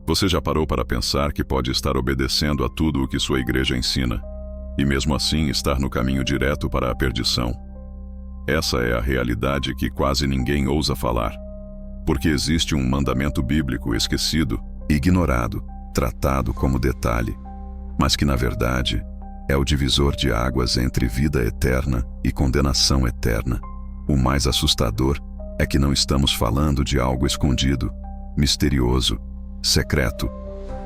Você já parou para pensar que pode estar obedecendo a tudo o que sua igreja ensina, e mesmo assim estar no caminho direto para a perdição? Essa é a realidade que quase ninguém ousa falar, porque existe um mandamento bíblico esquecido, ignorado, tratado como detalhe, mas que na verdade é o divisor de águas entre vida eterna e condenação eterna. O mais assustador é que não estamos falando de algo escondido, misterioso, secreto,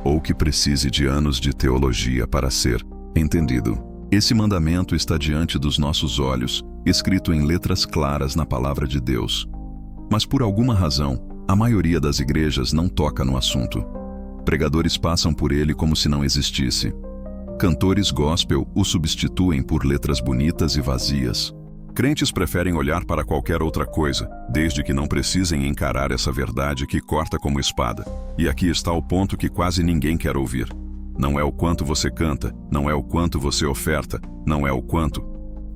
ou que precise de anos de teologia para ser entendido. Esse mandamento está diante dos nossos olhos, escrito em letras claras na palavra de Deus. Mas por alguma razão, a maioria das igrejas não toca no assunto. Pregadores passam por ele como se não existisse. Cantores gospel o substituem por letras bonitas e vazias. Crentes preferem olhar para qualquer outra coisa, desde que não precisem encarar essa verdade que corta como espada. E aqui está o ponto que quase ninguém quer ouvir. Não é o quanto você canta, não é o quanto você oferta, não é o quanto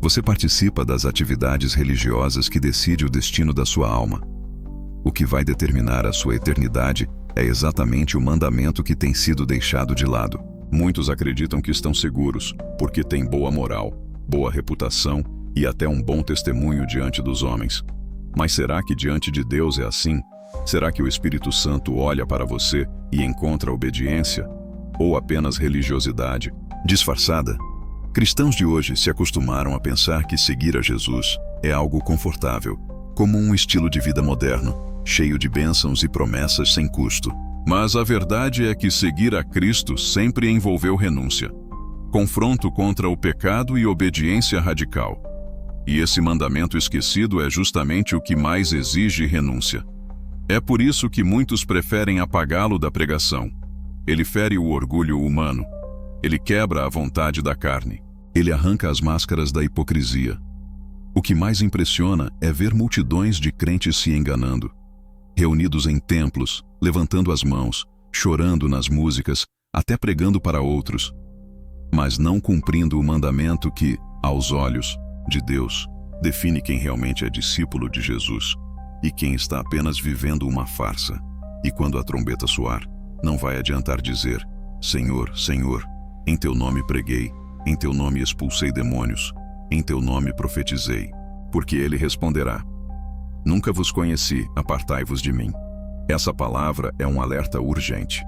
você participa das atividades religiosas que decide o destino da sua alma. O que vai determinar a sua eternidade é exatamente o mandamento que tem sido deixado de lado. Muitos acreditam que estão seguros, porque têm boa moral, boa reputação e até um bom testemunho diante dos homens. Mas será que diante de Deus é assim? Será que o Espírito Santo olha para você e encontra obediência? Ou apenas religiosidade disfarçada? Cristãos de hoje se acostumaram a pensar que seguir a Jesus é algo confortável, como um estilo de vida moderno, cheio de bênçãos e promessas sem custo. Mas a verdade é que seguir a Cristo sempre envolveu renúncia, confronto contra o pecado e obediência radical. E esse mandamento esquecido é justamente o que mais exige renúncia. É por isso que muitos preferem apagá-lo da pregação. Ele fere o orgulho humano. Ele quebra a vontade da carne. Ele arranca as máscaras da hipocrisia. O que mais impressiona é ver multidões de crentes se enganando, reunidos em templos, levantando as mãos, chorando nas músicas, até pregando para outros, mas não cumprindo o mandamento que, aos olhos de Deus, define quem realmente é discípulo de Jesus e quem está apenas vivendo uma farsa. E quando a trombeta soar, não vai adiantar dizer: Senhor, Senhor, em teu nome preguei, em teu nome expulsei demônios, em teu nome profetizei. Porque ele responderá: Nunca vos conheci, apartai-vos de mim. Essa palavra é um alerta urgente.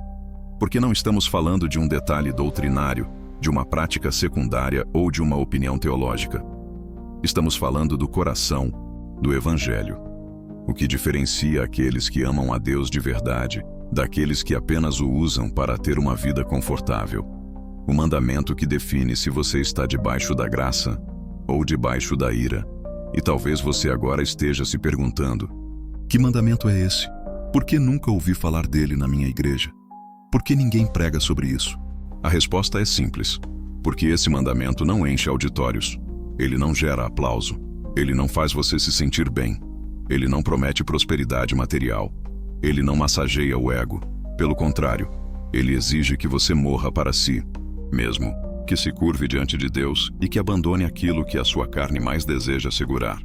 Porque não estamos falando de um detalhe doutrinário, de uma prática secundária ou de uma opinião teológica. Estamos falando do coração, do Evangelho. O que diferencia aqueles que amam a Deus de verdade daqueles que apenas o usam para ter uma vida confortável. O mandamento que define se você está debaixo da graça ou debaixo da ira. E talvez você agora esteja se perguntando: que mandamento é esse? Por que nunca ouvi falar dele na minha igreja? Por que ninguém prega sobre isso? A resposta é simples: porque esse mandamento não enche auditórios. Ele não gera aplauso. Ele não faz você se sentir bem. Ele não promete prosperidade material. Ele não massageia o ego. Pelo contrário, ele exige que você morra para si mesmo, que se curve diante de Deus e que abandone aquilo que a sua carne mais deseja segurar.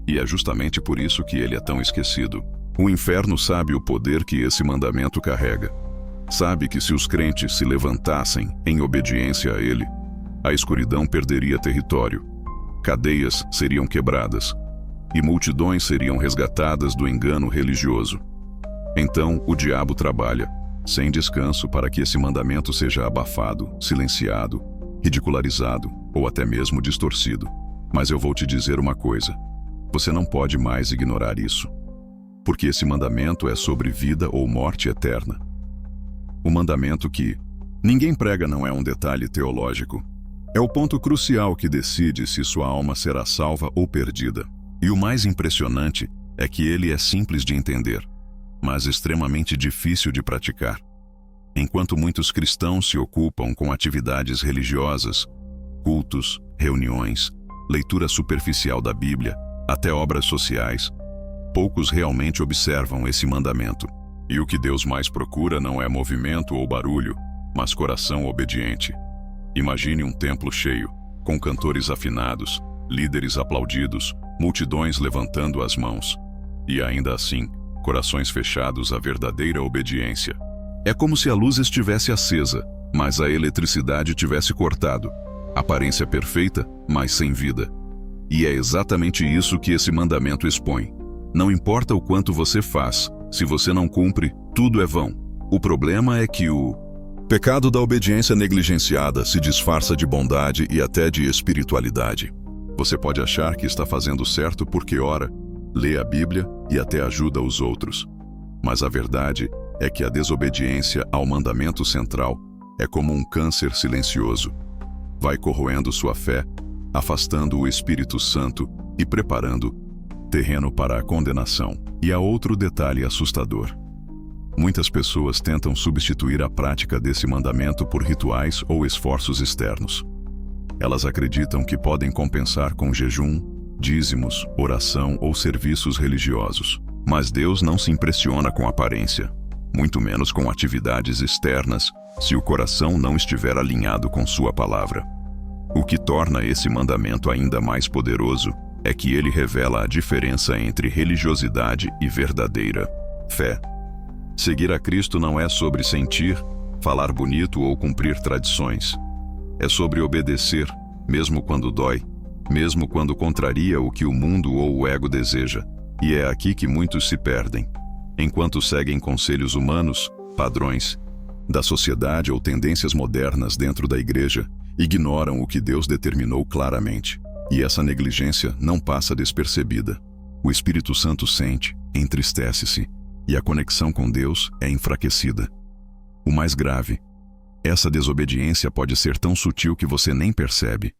E é justamente por isso que ele é tão esquecido. O inferno sabe o poder que esse mandamento carrega. Sabe que se os crentes se levantassem em obediência a ele, a escuridão perderia território, cadeias seriam quebradas e multidões seriam resgatadas do engano religioso. Então o diabo trabalha sem descanso para que esse mandamento seja abafado, silenciado, ridicularizado ou até mesmo distorcido. Mas eu vou te dizer uma coisa: você não pode mais ignorar isso. Porque esse mandamento é sobre vida ou morte eterna. O mandamento que ninguém prega não é um detalhe teológico. É o ponto crucial que decide se sua alma será salva ou perdida. E o mais impressionante é que ele é simples de entender, mas extremamente difícil de praticar. Enquanto muitos cristãos se ocupam com atividades religiosas, cultos, reuniões, leitura superficial da Bíblia, até obras sociais, poucos realmente observam esse mandamento. E o que Deus mais procura não é movimento ou barulho, mas coração obediente. Imagine um templo cheio, com cantores afinados, líderes aplaudidos, multidões levantando as mãos. E ainda assim, corações fechados à verdadeira obediência. É como se a luz estivesse acesa, mas a eletricidade tivesse cortado. Aparência perfeita, mas sem vida. E é exatamente isso que esse mandamento expõe. Não importa o quanto você faz, se você não cumpre, tudo é vão. O problema é que o pecado da obediência negligenciada se disfarça de bondade e até de espiritualidade. Você pode achar que está fazendo certo porque ora, lê a Bíblia e até ajuda os outros. Mas a verdade é que a desobediência ao mandamento central é como um câncer silencioso. Vai corroendo sua fé, afastando o Espírito Santo e preparando terreno para a condenação. E há outro detalhe assustador. Muitas pessoas tentam substituir a prática desse mandamento por rituais ou esforços externos. Elas acreditam que podem compensar com jejum, dízimos, oração ou serviços religiosos. Mas Deus não se impressiona com aparência, muito menos com atividades externas, se o coração não estiver alinhado com sua palavra. O que torna esse mandamento ainda mais poderoso é que ele revela a diferença entre religiosidade e verdadeira fé. Seguir a Cristo não é sobre sentir, falar bonito ou cumprir tradições. É sobre obedecer, mesmo quando dói, mesmo quando contraria o que o mundo ou o ego deseja. E é aqui que muitos se perdem. Enquanto seguem conselhos humanos, padrões da sociedade ou tendências modernas dentro da igreja, ignoram o que Deus determinou claramente. E essa negligência não passa despercebida. O Espírito Santo sente, entristece-se, e a conexão com Deus é enfraquecida. O mais grave, essa desobediência pode ser tão sutil que você nem percebe.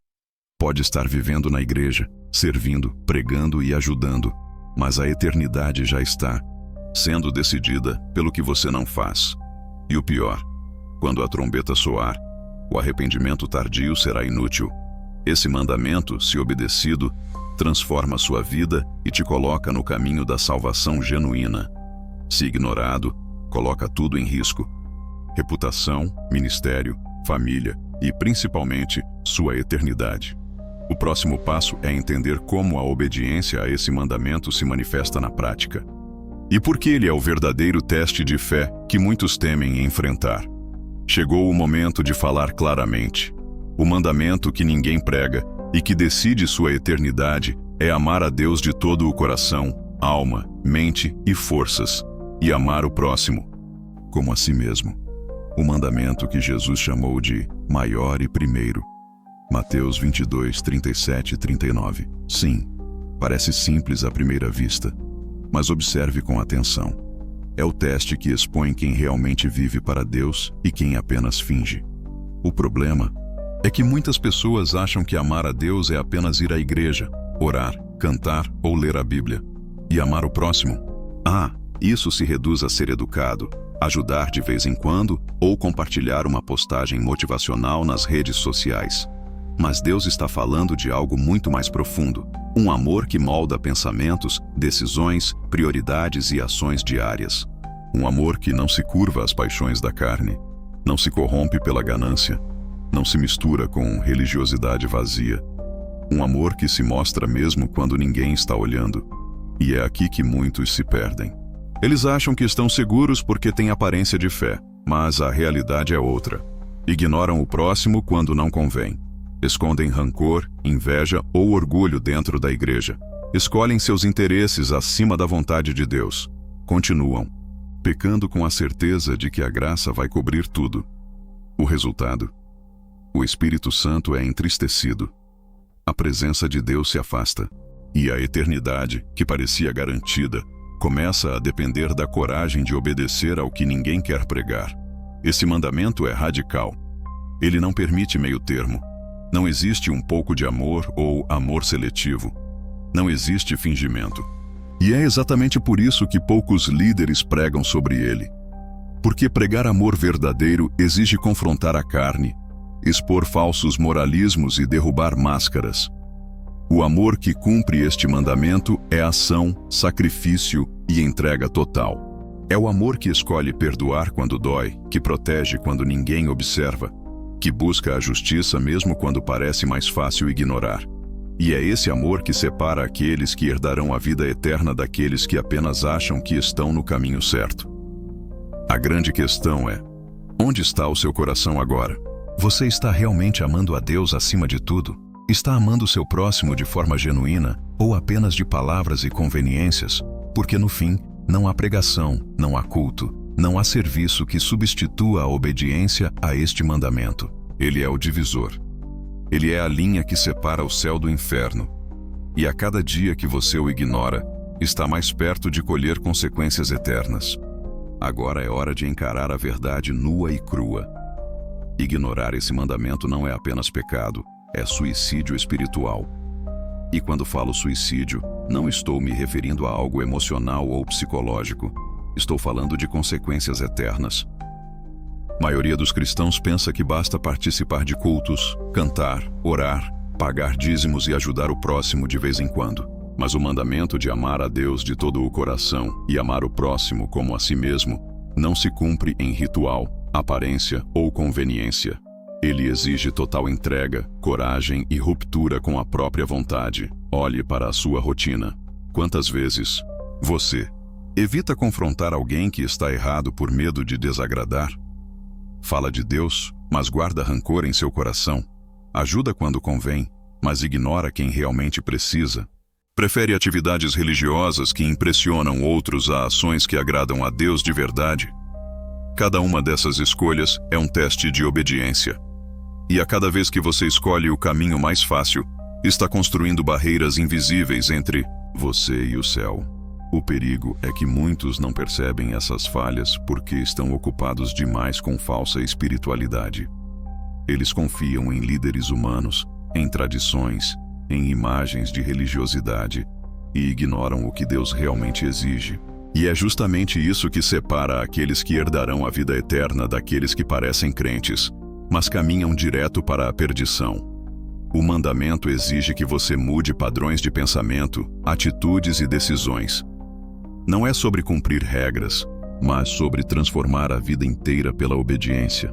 Pode estar vivendo na igreja, servindo, pregando e ajudando, mas a eternidade já está sendo decidida pelo que você não faz. E o pior, quando a trombeta soar, o arrependimento tardio será inútil. Esse mandamento, se obedecido, transforma sua vida e te coloca no caminho da salvação genuína. Se ignorado, coloca tudo em risco: reputação, ministério, família e, principalmente, sua eternidade. O próximo passo é entender como a obediência a esse mandamento se manifesta na prática. E por que ele é o verdadeiro teste de fé que muitos temem enfrentar. Chegou o momento de falar claramente. O mandamento que ninguém prega e que decide sua eternidade é amar a Deus de todo o coração, alma, mente e forças, e amar o próximo como a si mesmo. O mandamento que Jesus chamou de maior e primeiro. Mateus 22, 37 e 39. Sim, parece simples à primeira vista, mas observe com atenção. É o teste que expõe quem realmente vive para Deus e quem apenas finge. O problema é que muitas pessoas acham que amar a Deus é apenas ir à igreja, orar, cantar ou ler a Bíblia. E amar o próximo? Isso se reduz a ser educado, ajudar de vez em quando ou compartilhar uma postagem motivacional nas redes sociais. Mas Deus está falando de algo muito mais profundo. Um amor que molda pensamentos, decisões, prioridades e ações diárias. Um amor que não se curva às paixões da carne, não se corrompe pela ganância, não se mistura com religiosidade vazia. Um amor que se mostra mesmo quando ninguém está olhando. E é aqui que muitos se perdem. Eles acham que estão seguros porque têm aparência de fé, mas a realidade é outra. Ignoram o próximo quando não convém. Escondem rancor, inveja ou orgulho dentro da igreja. Escolhem seus interesses acima da vontade de Deus. Continuam pecando com a certeza de que a graça vai cobrir tudo. O resultado? O Espírito Santo é entristecido. A presença de Deus se afasta. E a eternidade, que parecia garantida, começa a depender da coragem de obedecer ao que ninguém quer pregar. Esse mandamento é radical. Ele não permite meio termo. Não existe um pouco de amor ou amor seletivo. Não existe fingimento. E é exatamente por isso que poucos líderes pregam sobre ele. Porque pregar amor verdadeiro exige confrontar a carne, expor falsos moralismos e derrubar máscaras. O amor que cumpre este mandamento é ação, sacrifício e entrega total. É o amor que escolhe perdoar quando dói, que protege quando ninguém observa, que busca a justiça mesmo quando parece mais fácil ignorar. E é esse amor que separa aqueles que herdarão a vida eterna daqueles que apenas acham que estão no caminho certo. A grande questão é: onde está o seu coração agora? Você está realmente amando a Deus acima de tudo? Está amando o seu próximo de forma genuína ou apenas de palavras e conveniências? Porque no fim, não há pregação, não há culto, não há serviço que substitua a obediência a este mandamento. Ele é o divisor. Ele é a linha que separa o céu do inferno. E a cada dia que você o ignora, está mais perto de colher consequências eternas. Agora é hora de encarar a verdade nua e crua. Ignorar esse mandamento não é apenas pecado, é suicídio espiritual. E quando falo suicídio, não estou me referindo a algo emocional ou psicológico. Estou falando de consequências eternas. A maioria dos cristãos pensa que basta participar de cultos, cantar, orar, pagar dízimos e ajudar o próximo de vez em quando. Mas o mandamento de amar a Deus de todo o coração e amar o próximo como a si mesmo não se cumpre em ritual, aparência ou conveniência. Ele exige total entrega, coragem e ruptura com a própria vontade. Olhe para a sua rotina. Quantas vezes você evita confrontar alguém que está errado por medo de desagradar? Fala de Deus, mas guarda rancor em seu coração. Ajuda quando convém, mas ignora quem realmente precisa. Prefere atividades religiosas que impressionam outros a ações que agradam a Deus de verdade. Cada uma dessas escolhas é um teste de obediência. E a cada vez que você escolhe o caminho mais fácil, está construindo barreiras invisíveis entre você e o céu. O perigo é que muitos não percebem essas falhas porque estão ocupados demais com falsa espiritualidade. Eles confiam em líderes humanos, em tradições, em imagens de religiosidade e ignoram o que Deus realmente exige. E é justamente isso que separa aqueles que herdarão a vida eterna daqueles que parecem crentes, mas caminham direto para a perdição. O mandamento exige que você mude padrões de pensamento, atitudes e decisões. Não é sobre cumprir regras, mas sobre transformar a vida inteira pela obediência.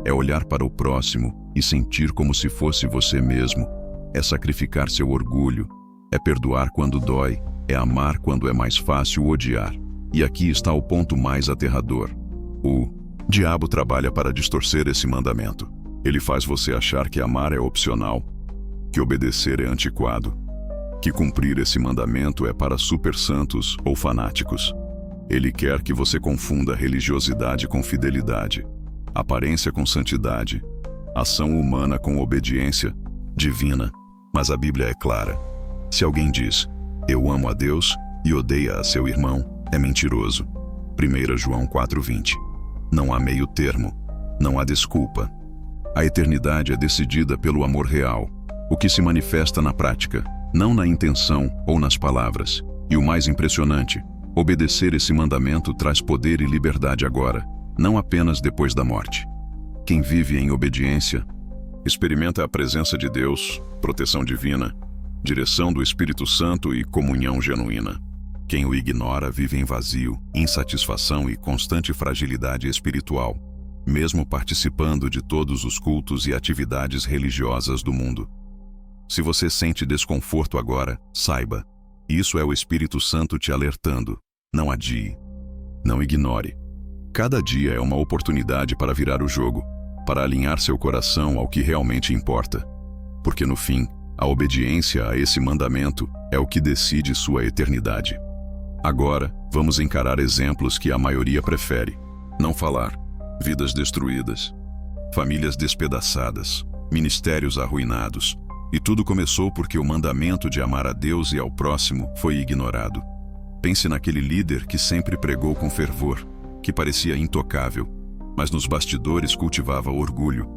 É olhar para o próximo e sentir como se fosse você mesmo. É sacrificar seu orgulho. É perdoar quando dói. É amar quando é mais fácil odiar. E aqui está o ponto mais aterrador. O diabo trabalha para distorcer esse mandamento. Ele faz você achar que amar é opcional, que obedecer é antiquado, que cumprir esse mandamento é para supersantos ou fanáticos. Ele quer que você confunda religiosidade com fidelidade, aparência com santidade, ação humana com obediência divina. Mas a Bíblia é clara. Se alguém diz, eu amo a Deus e odeia a seu irmão, é mentiroso. 1 João 4:20. Não há meio termo, não há desculpa. A eternidade é decidida pelo amor real, o que se manifesta na prática, não na intenção ou nas palavras. E o mais impressionante, obedecer esse mandamento traz poder e liberdade agora, não apenas depois da morte. Quem vive em obediência experimenta a presença de Deus, proteção divina, direção do Espírito Santo e comunhão genuína. Quem o ignora vive em vazio, insatisfação e constante fragilidade espiritual, mesmo participando de todos os cultos e atividades religiosas do mundo. Se você sente desconforto agora, saiba, isso é o Espírito Santo te alertando. Não adie. Não ignore. Cada dia é uma oportunidade para virar o jogo, para alinhar seu coração ao que realmente importa. Porque no fim, a obediência a esse mandamento é o que decide sua eternidade. Agora, vamos encarar exemplos que a maioria prefere. Não falar. Vidas destruídas. Famílias despedaçadas. Ministérios arruinados. E tudo começou porque o mandamento de amar a Deus e ao próximo foi ignorado. Pense naquele líder que sempre pregou com fervor, que parecia intocável, mas nos bastidores cultivava orgulho,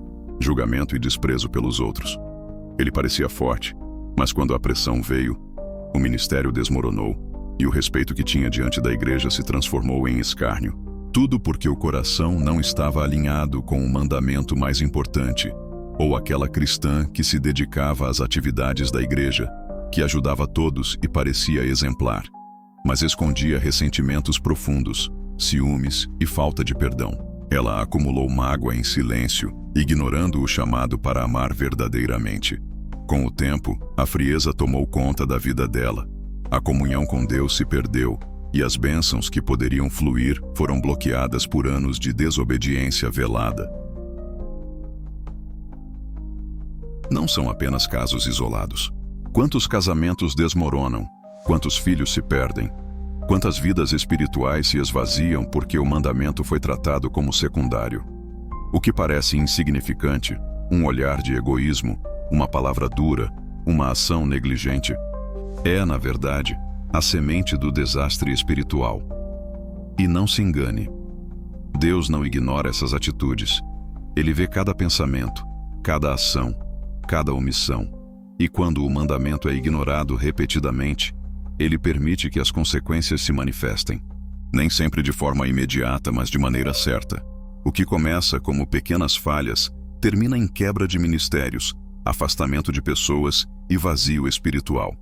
julgamento e desprezo pelos outros. Ele parecia forte, mas quando a pressão veio, o ministério desmoronou e o respeito que tinha diante da igreja se transformou em escárnio. Tudo porque o coração não estava alinhado com o mandamento mais importante, ou aquela cristã que se dedicava às atividades da igreja, que ajudava todos e parecia exemplar, mas escondia ressentimentos profundos, ciúmes e falta de perdão. Ela acumulou mágoa em silêncio, ignorando o chamado para amar verdadeiramente. Com o tempo, a frieza tomou conta da vida dela. A comunhão com Deus se perdeu e as bênçãos que poderiam fluir foram bloqueadas por anos de desobediência velada. Não são apenas casos isolados. Quantos casamentos desmoronam? Quantos filhos se perdem? Quantas vidas espirituais se esvaziam porque o mandamento foi tratado como secundário? O que parece insignificante, um olhar de egoísmo, uma palavra dura, uma ação negligente, é, na verdade, a semente do desastre espiritual. E não se engane. Deus não ignora essas atitudes. Ele vê cada pensamento, cada ação, cada omissão. E quando o mandamento é ignorado repetidamente, Ele permite que as consequências se manifestem. Nem sempre de forma imediata, mas de maneira certa. O que começa como pequenas falhas, termina em quebra de ministérios, afastamento de pessoas e vazio espiritual.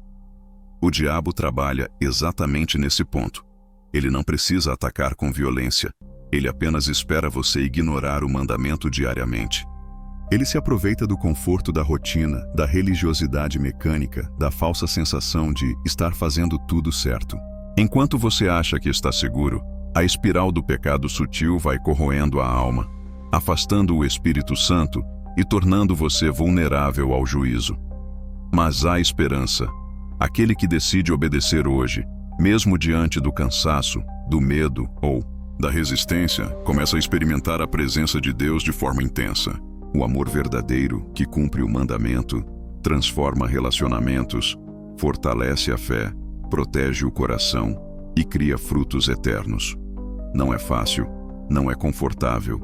O diabo trabalha exatamente nesse ponto. Ele não precisa atacar com violência. Ele apenas espera você ignorar o mandamento diariamente. Ele se aproveita do conforto da rotina, da religiosidade mecânica, da falsa sensação de estar fazendo tudo certo. Enquanto você acha que está seguro, a espiral do pecado sutil vai corroendo a alma, afastando o Espírito Santo e tornando você vulnerável ao juízo. Mas há esperança. Aquele que decide obedecer hoje, mesmo diante do cansaço, do medo ou da resistência, começa a experimentar a presença de Deus de forma intensa. O amor verdadeiro, que cumpre o mandamento, transforma relacionamentos, fortalece a fé, protege o coração e cria frutos eternos. Não é fácil, não é confortável,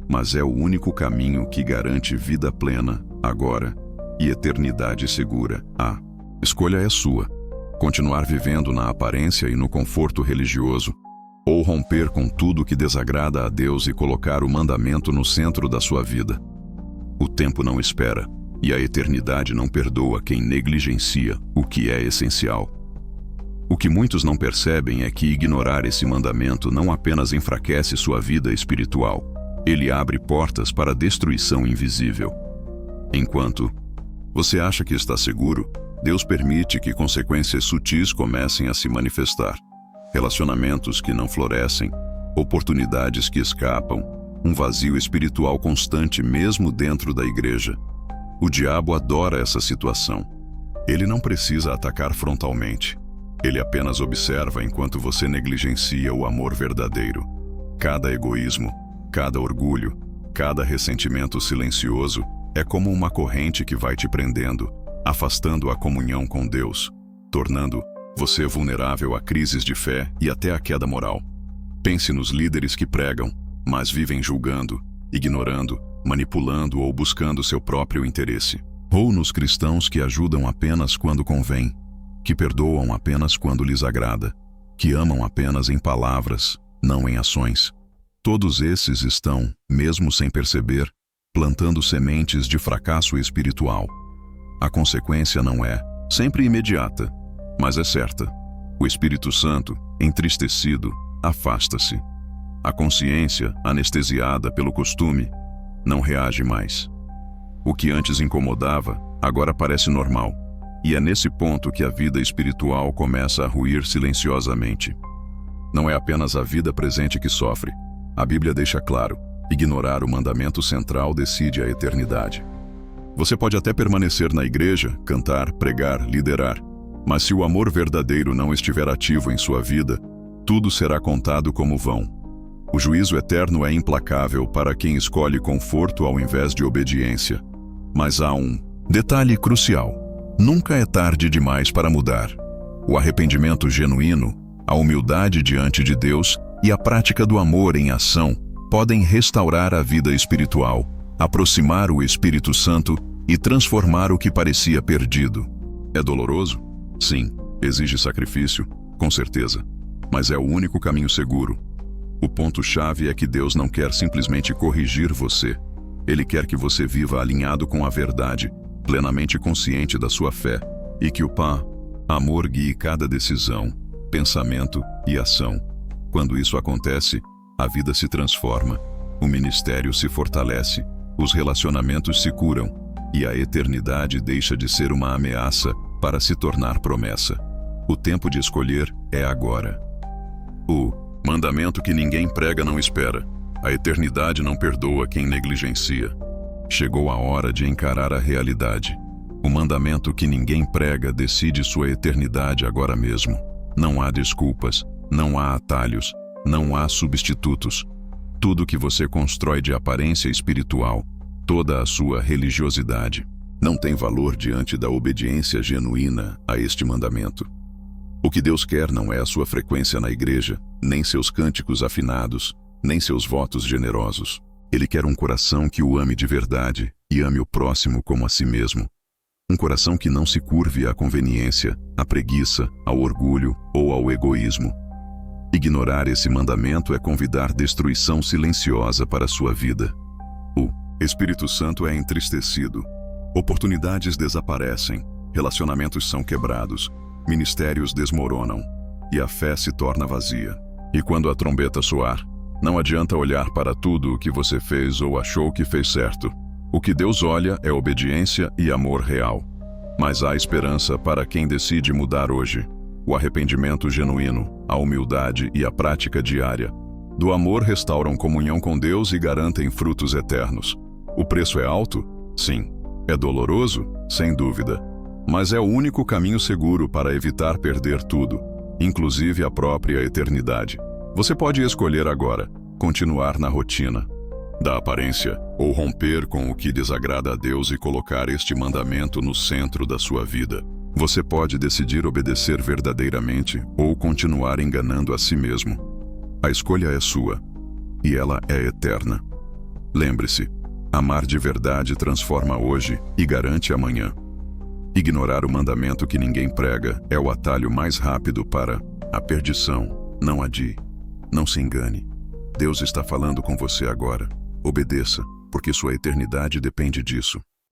mas é o único caminho que garante vida plena, agora, e eternidade segura. A escolha é sua: continuar vivendo na aparência e no conforto religioso, ou romper com tudo que desagrada a Deus e colocar o mandamento no centro da sua vida. O tempo não espera, e a eternidade não perdoa quem negligencia o que é essencial. O que muitos não percebem é que ignorar esse mandamento não apenas enfraquece sua vida espiritual, ele abre portas para a destruição invisível. Enquanto você acha que está seguro, Deus permite que consequências sutis comecem a se manifestar. Relacionamentos que não florescem, oportunidades que escapam, um vazio espiritual constante mesmo dentro da igreja. O diabo adora essa situação. Ele não precisa atacar frontalmente. Ele apenas observa enquanto você negligencia o amor verdadeiro. Cada egoísmo, cada orgulho, cada ressentimento silencioso é como uma corrente que vai te prendendo, afastando a comunhão com Deus, tornando você vulnerável a crises de fé e até a queda moral. Pense nos líderes que pregam, mas vivem julgando, ignorando, manipulando ou buscando seu próprio interesse. Ou nos cristãos que ajudam apenas quando convém, que perdoam apenas quando lhes agrada, que amam apenas em palavras, não em ações. Todos esses estão, mesmo sem perceber, plantando sementes de fracasso espiritual. A consequência não é sempre imediata, mas é certa. O Espírito Santo, entristecido, afasta-se. A consciência, anestesiada pelo costume, não reage mais. O que antes incomodava, agora parece normal. E é nesse ponto que a vida espiritual começa a ruir silenciosamente. Não é apenas a vida presente que sofre. A Bíblia deixa claro: ignorar o mandamento central decide a eternidade. Você pode até permanecer na igreja, cantar, pregar, liderar, mas se o amor verdadeiro não estiver ativo em sua vida, tudo será contado como vão. O juízo eterno é implacável para quem escolhe conforto ao invés de obediência. Mas há um detalhe crucial: nunca é tarde demais para mudar. O arrependimento genuíno, a humildade diante de Deus e a prática do amor em ação podem restaurar a vida espiritual, aproximar o Espírito Santo e transformar o que parecia perdido. É doloroso? Sim. Exige sacrifício? Com certeza. Mas é o único caminho seguro. O ponto-chave é que Deus não quer simplesmente corrigir você. Ele quer que você viva alinhado com a verdade, plenamente consciente da sua fé, e que o amor guie cada decisão, pensamento e ação. Quando isso acontece, a vida se transforma, o ministério se fortalece, os relacionamentos se curam, e a eternidade deixa de ser uma ameaça para se tornar promessa. O tempo de escolher é agora. O mandamento que ninguém prega não espera. A eternidade não perdoa quem negligencia. Chegou a hora de encarar a realidade. O mandamento que ninguém prega decide sua eternidade agora mesmo. Não há desculpas, não há atalhos, não há substitutos. Tudo que você constrói de aparência espiritual, toda a sua religiosidade, não tem valor diante da obediência genuína a este mandamento. O que Deus quer não é a sua frequência na igreja, nem seus cânticos afinados, nem seus votos generosos. Ele quer um coração que o ame de verdade e ame o próximo como a si mesmo. Um coração que não se curve à conveniência, à preguiça, ao orgulho ou ao egoísmo. Ignorar esse mandamento é convidar destruição silenciosa para a sua vida. O Espírito Santo é entristecido. Oportunidades desaparecem, relacionamentos são quebrados, ministérios desmoronam e a fé se torna vazia. E quando a trombeta soar, não adianta olhar para tudo o que você fez ou achou que fez certo. O que Deus olha é obediência e amor real. Mas há esperança para quem decide mudar hoje. O arrependimento genuíno, a humildade e a prática diária do amor restauram comunhão com Deus e garantem frutos eternos. O preço é alto? Sim. É doloroso? Sem dúvida. Mas é o único caminho seguro para evitar perder tudo, inclusive a própria eternidade. Você pode escolher agora, continuar na rotina da aparência ou romper com o que desagrada a Deus e colocar este mandamento no centro da sua vida. Você pode decidir obedecer verdadeiramente ou continuar enganando a si mesmo. A escolha é sua, e ela é eterna. Lembre-se, amar de verdade transforma hoje e garante amanhã. Ignorar o mandamento que ninguém prega é o atalho mais rápido para a perdição. Não adie. Não se engane. Deus está falando com você agora. Obedeça, porque sua eternidade depende disso.